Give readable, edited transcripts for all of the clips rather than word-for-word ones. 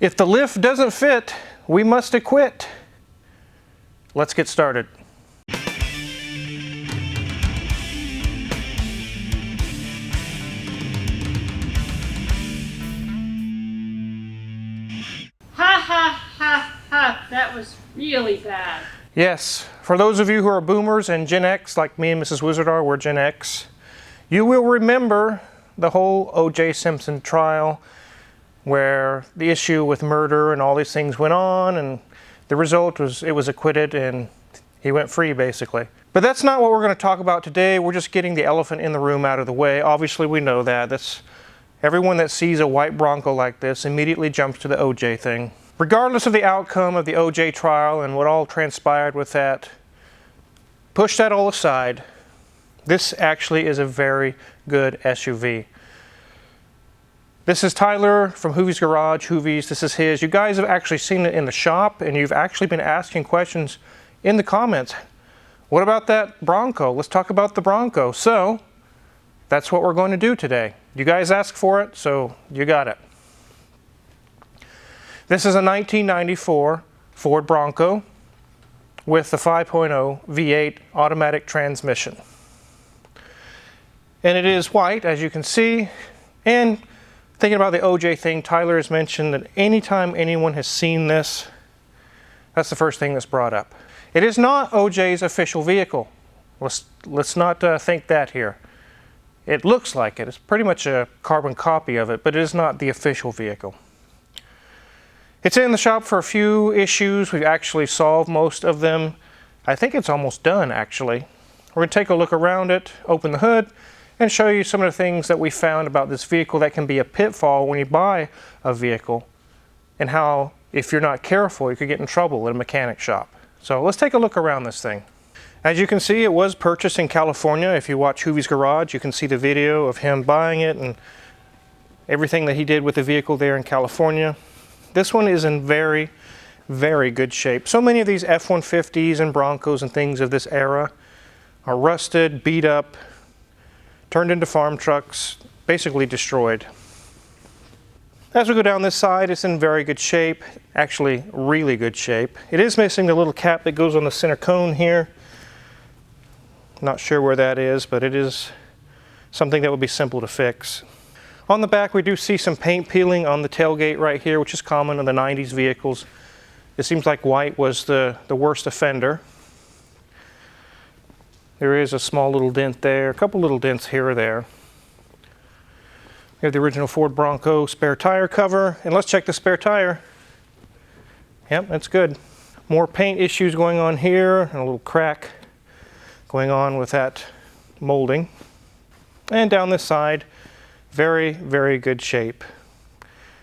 If the lift doesn't fit, we must acquit. Let's get started. Ha ha ha ha, that was really bad. Yes, for those of you who are boomers and Gen X, like me and Mrs. Wizard are, we're Gen X, you will remember the whole OJ Simpson trial where the issue with murder and all these things went on, and the result was it was acquitted and he went free basically. But that's not what we're going to talk about today. We're just getting the elephant in the room out of the way. Obviously we know that. That's everyone that sees a white Bronco like this immediately jumps to the OJ thing. Regardless of the outcome of the OJ trial and what all transpired with that, push that all aside. This actually is a very good SUV. This is Tyler from Hoovie's Garage, Hoovie's, this is his. You guys have actually seen it in the shop and you've actually been asking questions in the comments. What about that Bronco? Let's talk about the Bronco. So, that's what we're going to do today. You guys asked for it, so you got it. This is a 1994 Ford Bronco with the 5.0 V8 automatic transmission. And it is white, as you can see, and thinking about the OJ thing, Tyler has mentioned that anytime anyone has seen this, that's the first thing that's brought up. It is not OJ's official vehicle. Let's not think that here. It looks like it. It's pretty much a carbon copy of it, but it is not the official vehicle. It's in the shop for a few issues. We've actually solved most of them. I think it's almost done, actually. We're going to take a look around it, open the hood, and show you some of the things that we found about this vehicle that can be a pitfall when you buy a vehicle, and how, if you're not careful, you could get in trouble at a mechanic shop. So let's take a look around this thing. As you can see, it was purchased in California. If you watch Hoovie's Garage, you can see the video of him buying it and everything that he did with the vehicle there in California. This one is in very, very good shape. So many of these F-150s and Broncos and things of this era are rusted, beat up, turned into farm trucks, basically destroyed. As we go down this side, it's in very good shape, actually really good shape. It is missing the little cap that goes on the center cone here. Not sure where that is, but it is something that would be simple to fix. On the back, we do see some paint peeling on the tailgate right here, which is common in the 90s vehicles. It seems like white was the worst offender. There is a small little dent there, a couple little dents here or there. We have the original Ford Bronco spare tire cover, and let's check the spare tire. Yep, that's good. More paint issues going on here, and a little crack going on with that molding. And down this side, very, very good shape.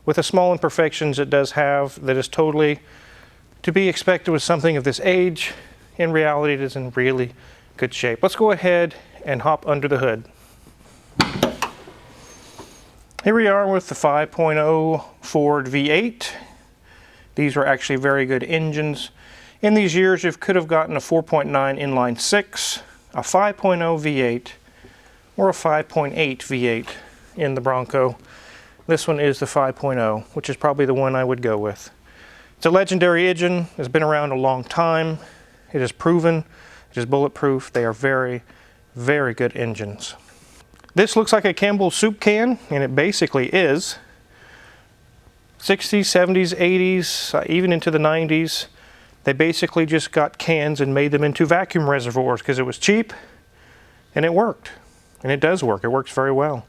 With the small imperfections it does have, that is totally to be expected with something of this age. In reality, it is in really good shape. Let's go ahead and hop under the hood. Here we are with the 5.0 Ford V8. These are actually very good engines. In these years, you could have gotten a 4.9 inline 6, a 5.0 V8, or a 5.8 V8 in the Bronco. This one is the 5.0, which is probably the one I would go with. It's a legendary engine. It's been around a long time. It is proven. It is bulletproof. They are very, very good engines. This looks like a Campbell soup can, and it basically is. 60s, 70s, 80s, even into the 90s, they basically just got cans and made them into vacuum reservoirs because it was cheap and it worked. And it does work. It works very well.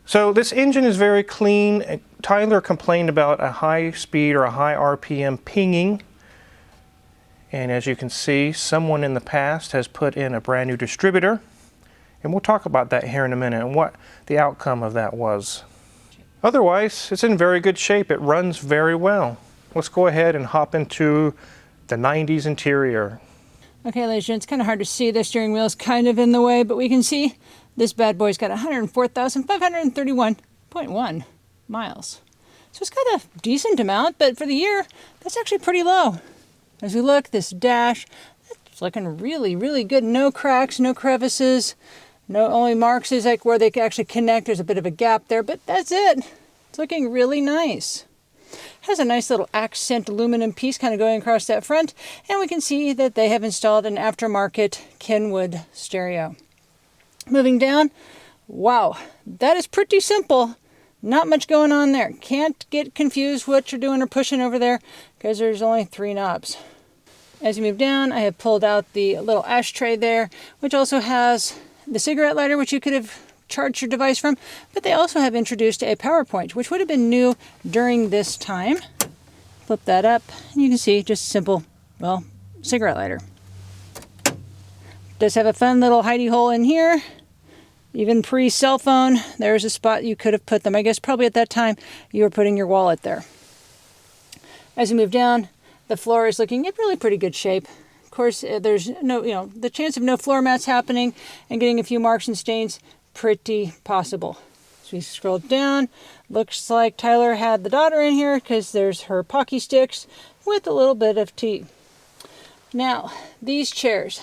So this engine is very clean. Tyler complained about a high speed or a high RPM pinging. And as you can see, someone in the past has put in a brand new distributor. And we'll talk about that here in a minute and what the outcome of that was. Otherwise, it's in very good shape. It runs very well. Let's go ahead and hop into the 90s interior. Okay, ladies and gents, it's kind of hard to see. The steering wheel's kind of in the way, but we can see this bad boy's got 104,531.1 miles. So it's got a decent amount, but for the year, that's actually pretty low. As we look, this dash, it's looking really, really good. No cracks, no crevices. No, only marks is like where they can actually connect. There's a bit of a gap there, but that's it. It's looking really nice. Has a nice little accent aluminum piece kind of going across that front. And we can see that they have installed an aftermarket Kenwood stereo. Moving down, wow, that is pretty simple. Not much going on there. Can't get confused what you're doing or pushing over there because there's only 3 knobs. As you move down, I have pulled out the little ashtray there, which also has the cigarette lighter, which you could have charged your device from, but they also have introduced a power point, which would have been new during this time. Flip that up, and you can see just simple, well, cigarette lighter. Does have a fun little hidey hole in here. Even pre-cell phone, there's a spot you could have put them. I guess probably at that time you were putting your wallet there. As you move down, the floor is looking in really pretty good shape. Of course, there's no, the chance of no floor mats happening and getting a few marks and stains, pretty possible. As we scroll down, looks like Tyler had the daughter in here because there's her Pocky sticks with a little bit of tea. Now, these chairs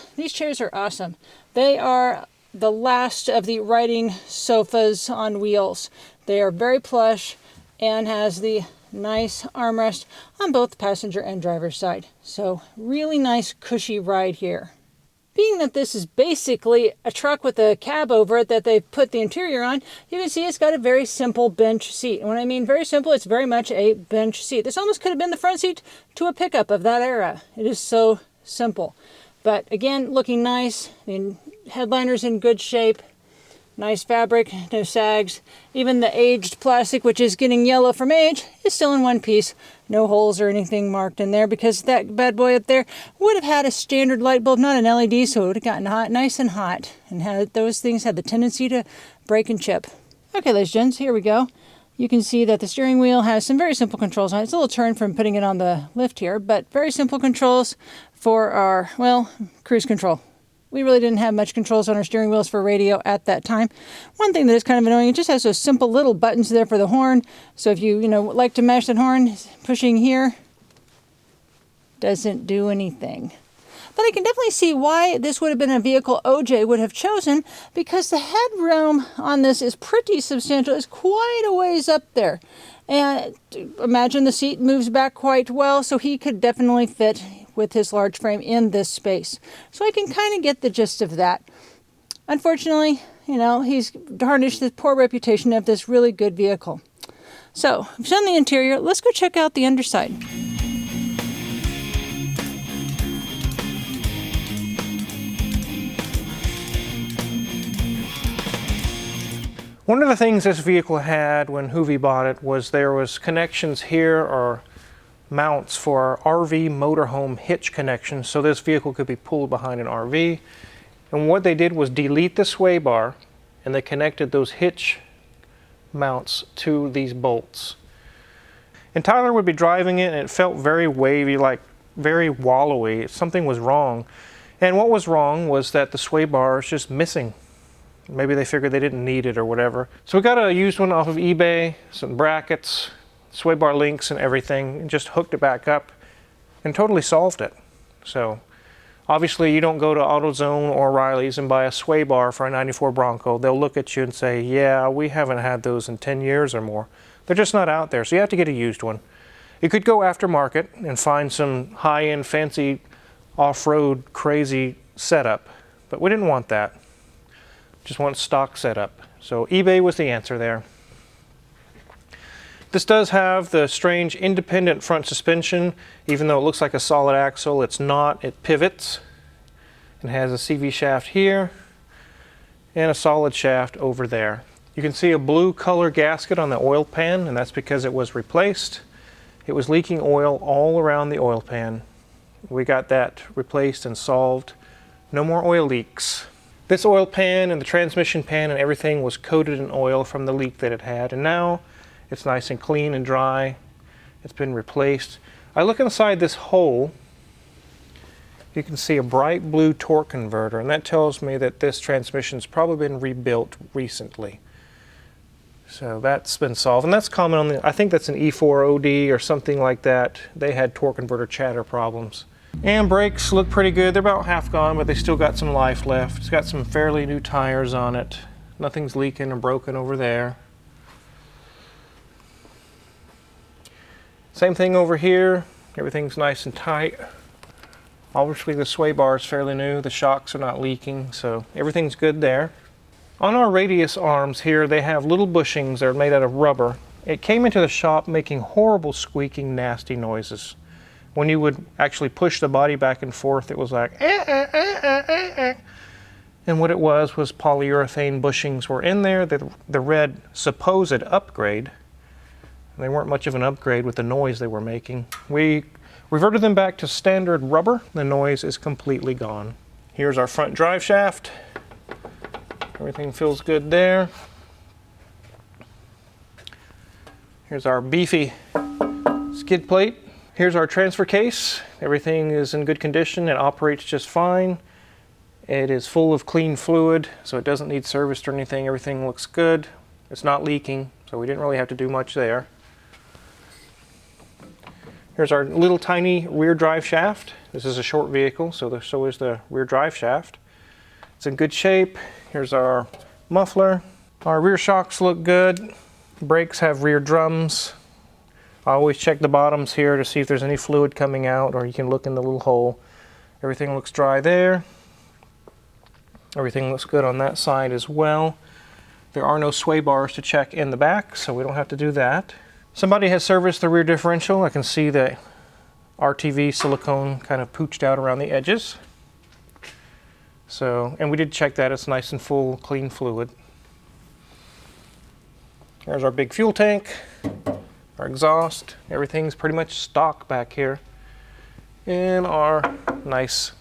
are awesome. They are the last of the writing sofas on wheels. They are very plush and has the nice armrest on both the passenger and driver's side. So really nice cushy ride here. Being that this is basically a truck with a cab over it that they've put the interior on, you can see it's got a very simple bench seat. And when I mean very simple, it's very much a bench seat. This almost could have been the front seat to a pickup of that era. It is so simple. But again, looking nice. The headliner's in good shape. Nice fabric, no sags. Even the aged plastic, which is getting yellow from age, is still in one piece. No holes or anything marked in there because that bad boy up there would have had a standard light bulb, not an LED, so it would have gotten hot, nice and hot. And those things had the tendency to break and chip. Okay, ladies and gents, here we go. You can see that the steering wheel has some very simple controls on it. It's a little turn from putting it on the lift here, but very simple controls for our, well, cruise control. We really didn't have much controls on our steering wheels for radio at that time. One thing that is kind of annoying, it just has those simple little buttons there for the horn. So if you like to mash that horn, pushing here doesn't do anything. But I can definitely see why this would have been a vehicle OJ would have chosen, because the headroom on this is pretty substantial. It's quite a ways up there. And imagine the seat moves back quite well, so he could definitely fit with his large frame in this space. So I can kind of get the gist of that. Unfortunately, he's tarnished the poor reputation of this really good vehicle. So, we've done the interior. Let's go check out the underside. One of the things this vehicle had when Hoovie bought it was there was connections here or mounts for RV motorhome hitch connections, so this vehicle could be pulled behind an RV. And what they did was delete the sway bar, and they connected those hitch mounts to these bolts. And Tyler would be driving it, and it felt very wavy, like very wallowy. Something was wrong. And what was wrong was that the sway bar is just missing. Maybe they figured they didn't need it or whatever. So we got a used one off of eBay, some brackets, sway bar links and everything, and just hooked it back up and totally solved it. So obviously you don't go to AutoZone or O'Reilly's and buy a sway bar for a 94 Bronco. They'll look at you and say, yeah, we haven't had those in 10 years or more. They're just not out there, so you have to get a used one. You could go aftermarket and find some high-end fancy off-road crazy setup, but we didn't want that. Just want stock setup. So eBay was the answer there. This does have the strange independent front suspension. Even though it looks like a solid axle, it's not. It pivots. It has a CV shaft here and a solid shaft over there. You can see a blue color gasket on the oil pan, and that's because it was replaced. It was leaking oil all around the oil pan. We got that replaced and solved. No more oil leaks. This oil pan and the transmission pan and everything was coated in oil from the leak that it had, and now it's nice and clean and dry. It's been replaced. I look inside this hole. You can see a bright blue torque converter, and that tells me that this transmission's probably been rebuilt recently. So that's been solved, and that's common on the, I think that's an E4OD or something like that. They had torque converter chatter problems. And brakes look pretty good. They're about half gone, but they still got some life left. It's got some fairly new tires on it. Nothing's leaking or broken over there. Same thing over here. Everything's nice and tight. Obviously the sway bar is fairly new. The shocks are not leaking, so everything's good there. On our radius arms here, they have little bushings that are made out of rubber. It came into the shop making horrible squeaking, nasty noises. When you would actually push the body back and forth, it was like, eh, eh, eh, eh, eh, eh. And what it was polyurethane bushings were in there. The red supposed upgrade. They weren't much of an upgrade with the noise they were making. We reverted them back to standard rubber. The noise is completely gone. Here's our front drive shaft. Everything feels good there. Here's our beefy skid plate. Here's our transfer case. Everything is in good condition. It operates just fine. It is full of clean fluid, so it doesn't need serviced or anything. Everything looks good. It's not leaking, so we didn't really have to do much there. Here's our little tiny rear drive shaft. This is a short vehicle, so is the rear drive shaft. It's in good shape. Here's our muffler. Our rear shocks look good. Brakes have rear drums. I always check the bottoms here to see if there's any fluid coming out, or you can look in the little hole. Everything looks dry there. Everything looks good on that side as well. There are no sway bars to check in the back, so we don't have to do that. Somebody has serviced the rear differential. I can see the RTV silicone kind of pooched out around the edges. So, and we did check that. It's nice and full, clean fluid. There's our big fuel tank, our exhaust. Everything's pretty much stock back here. And our nice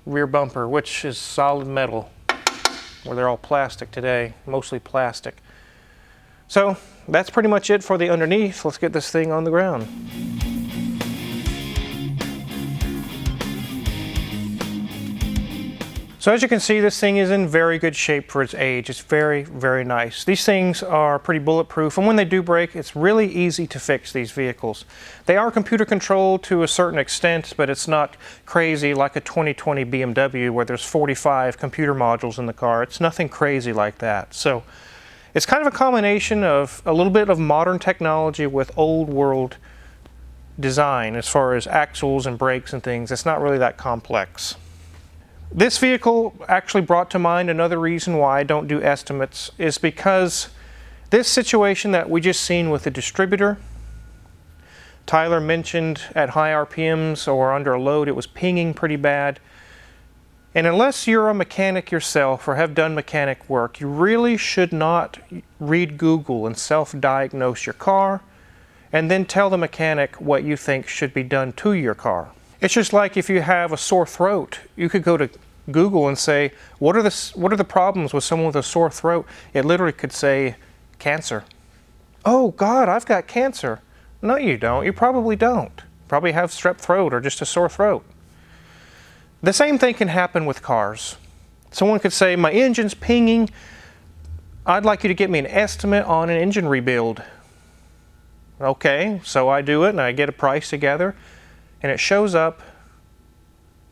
rear bumper, which is solid metal, where they're all plastic today, mostly plastic. So that's pretty much it for the underneath. Let's get this thing on the ground. So as you can see, this thing is in very good shape for its age. It's very, very nice. These things are pretty bulletproof, and when they do break, it's really easy to fix these vehicles. They are computer controlled to a certain extent, but it's not crazy like a 2020 BMW where there's 45 computer modules in the car. It's nothing crazy like that. So it's kind of a combination of a little bit of modern technology with old world design as far as axles and brakes and things. It's not really that complex. This vehicle actually brought to mind another reason why I don't do estimates is because this situation that we just seen with the distributor, Tyler mentioned at high RPMs or under a load it was pinging pretty bad. And unless you're a mechanic yourself or have done mechanic work, you really should not read Google and self-diagnose your car and then tell the mechanic what you think should be done to your car. It's just like if you have a sore throat, you could go to Google and say, what are the problems with someone with a sore throat? It literally could say cancer. Oh God, I've got cancer. No, you don't. You probably don't. Probably have strep throat or just a sore throat. The same thing can happen with cars. Someone could say, my engine's pinging. I'd like you to get me an estimate on an engine rebuild. Okay, so I do it and I get a price together. And it shows up,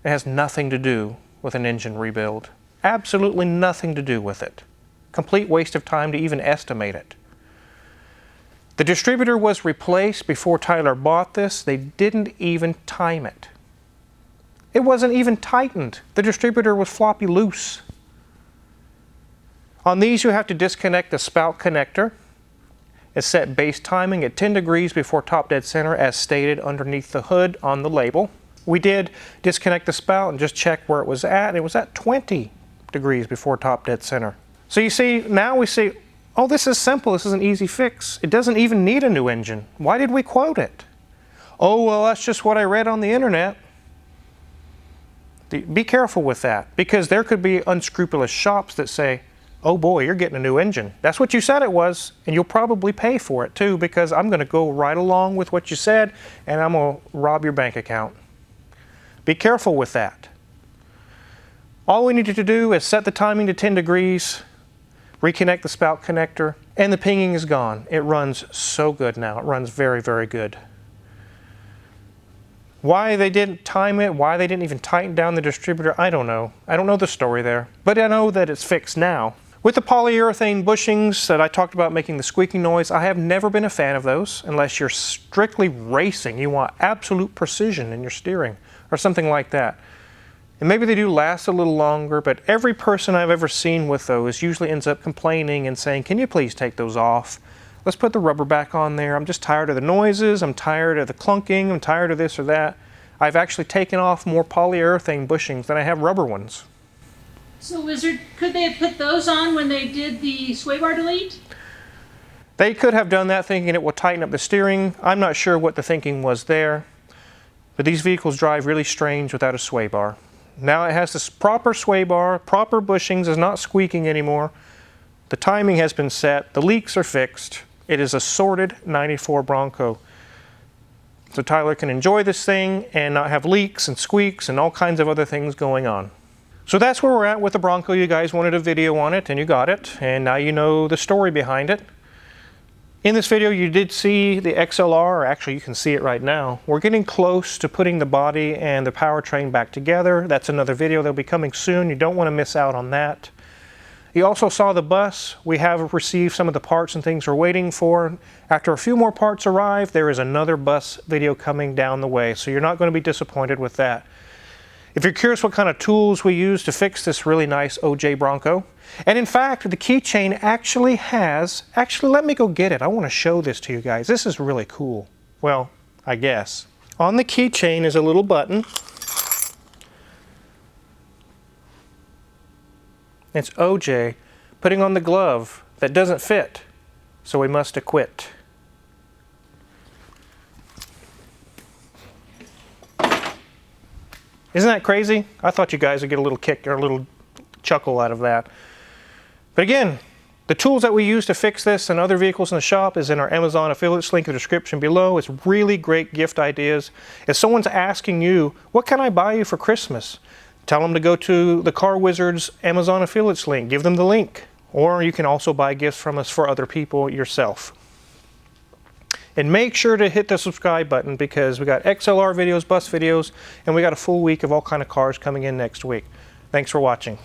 it has nothing to do with an engine rebuild. Absolutely nothing to do with it. Complete waste of time to even estimate it. The distributor was replaced before Tyler bought this. They didn't even time it. It wasn't even tightened. The distributor was floppy loose. On these you have to disconnect the spout connector. It's set base timing at 10 degrees before top dead center as stated underneath the hood on the label. We did disconnect the spout and just check where it was at, and it was at 20 degrees before top dead center. So you see, now we see, oh, this is simple, this is an easy fix. It doesn't even need a new engine. Why did we quote it? Oh, well, that's just what I read on the internet. Be careful with that, because there could be unscrupulous shops that say, oh boy, you're getting a new engine. That's what you said it was, and you'll probably pay for it too, because I'm going to go right along with what you said, and I'm going to rob your bank account. Be careful with that. All we needed to do is set the timing to 10 degrees, reconnect the spout connector, and the pinging is gone. It runs so good now. It runs very, very good. Why they didn't time it, why they didn't even tighten down the distributor, I don't know. I don't know the story there, but I know that it's fixed now. With the polyurethane bushings that I talked about making the squeaking noise, I have never been a fan of those unless you're strictly racing. You want absolute precision in your steering or something like that. And maybe they do last a little longer, but every person I've ever seen with those usually ends up complaining and saying, can you please take those off? Let's put the rubber back on there. I'm just tired of the noises. I'm tired of the clunking. I'm tired of this or that. I've actually taken off more polyurethane bushings than I have rubber ones. So Wizard, could they have put those on when they did the sway bar delete? They could have done that thinking it will tighten up the steering. I'm not sure what the thinking was there. But these vehicles drive really strange without a sway bar. Now it has this proper sway bar, proper bushings, is not squeaking anymore. The timing has been set. The leaks are fixed. It is a sorted 94 Bronco. So Tyler can enjoy this thing and not have leaks and squeaks and all kinds of other things going on. So that's where we're at with the Bronco. You guys wanted a video on it and you got it. And now you know the story behind it. In this video you did see the XLR, or actually you can see it right now. We're getting close to putting the body and the powertrain back together. That's another video that'll be coming soon. You don't want to miss out on that. You also saw the bus. We have received some of the parts and things we're waiting for. After a few more parts arrive, there is another bus video coming down the way, so you're not going to be disappointed with that. If you're curious what kind of tools we use to fix this really nice OJ Bronco, and in fact, the keychain actually let me go get it. I want to show this to you guys. This is really cool. Well, I guess. On the keychain is a little button. It's OJ putting on the glove that doesn't fit, so we must acquit. Isn't that crazy? I thought you guys would get a little kick or a little chuckle out of that. But again, the tools that we use to fix this and other vehicles in the shop is in our Amazon affiliates link in the description below. It's really great gift ideas. If someone's asking you, what can I buy you for Christmas? Tell them to go to the Car Wizard's Amazon affiliates link. Give them the link. Or you can also buy gifts from us for other people yourself. And make sure to hit the subscribe button because we got XLR videos, bus videos, and we got a full week of all kind of cars coming in next week. Thanks for watching.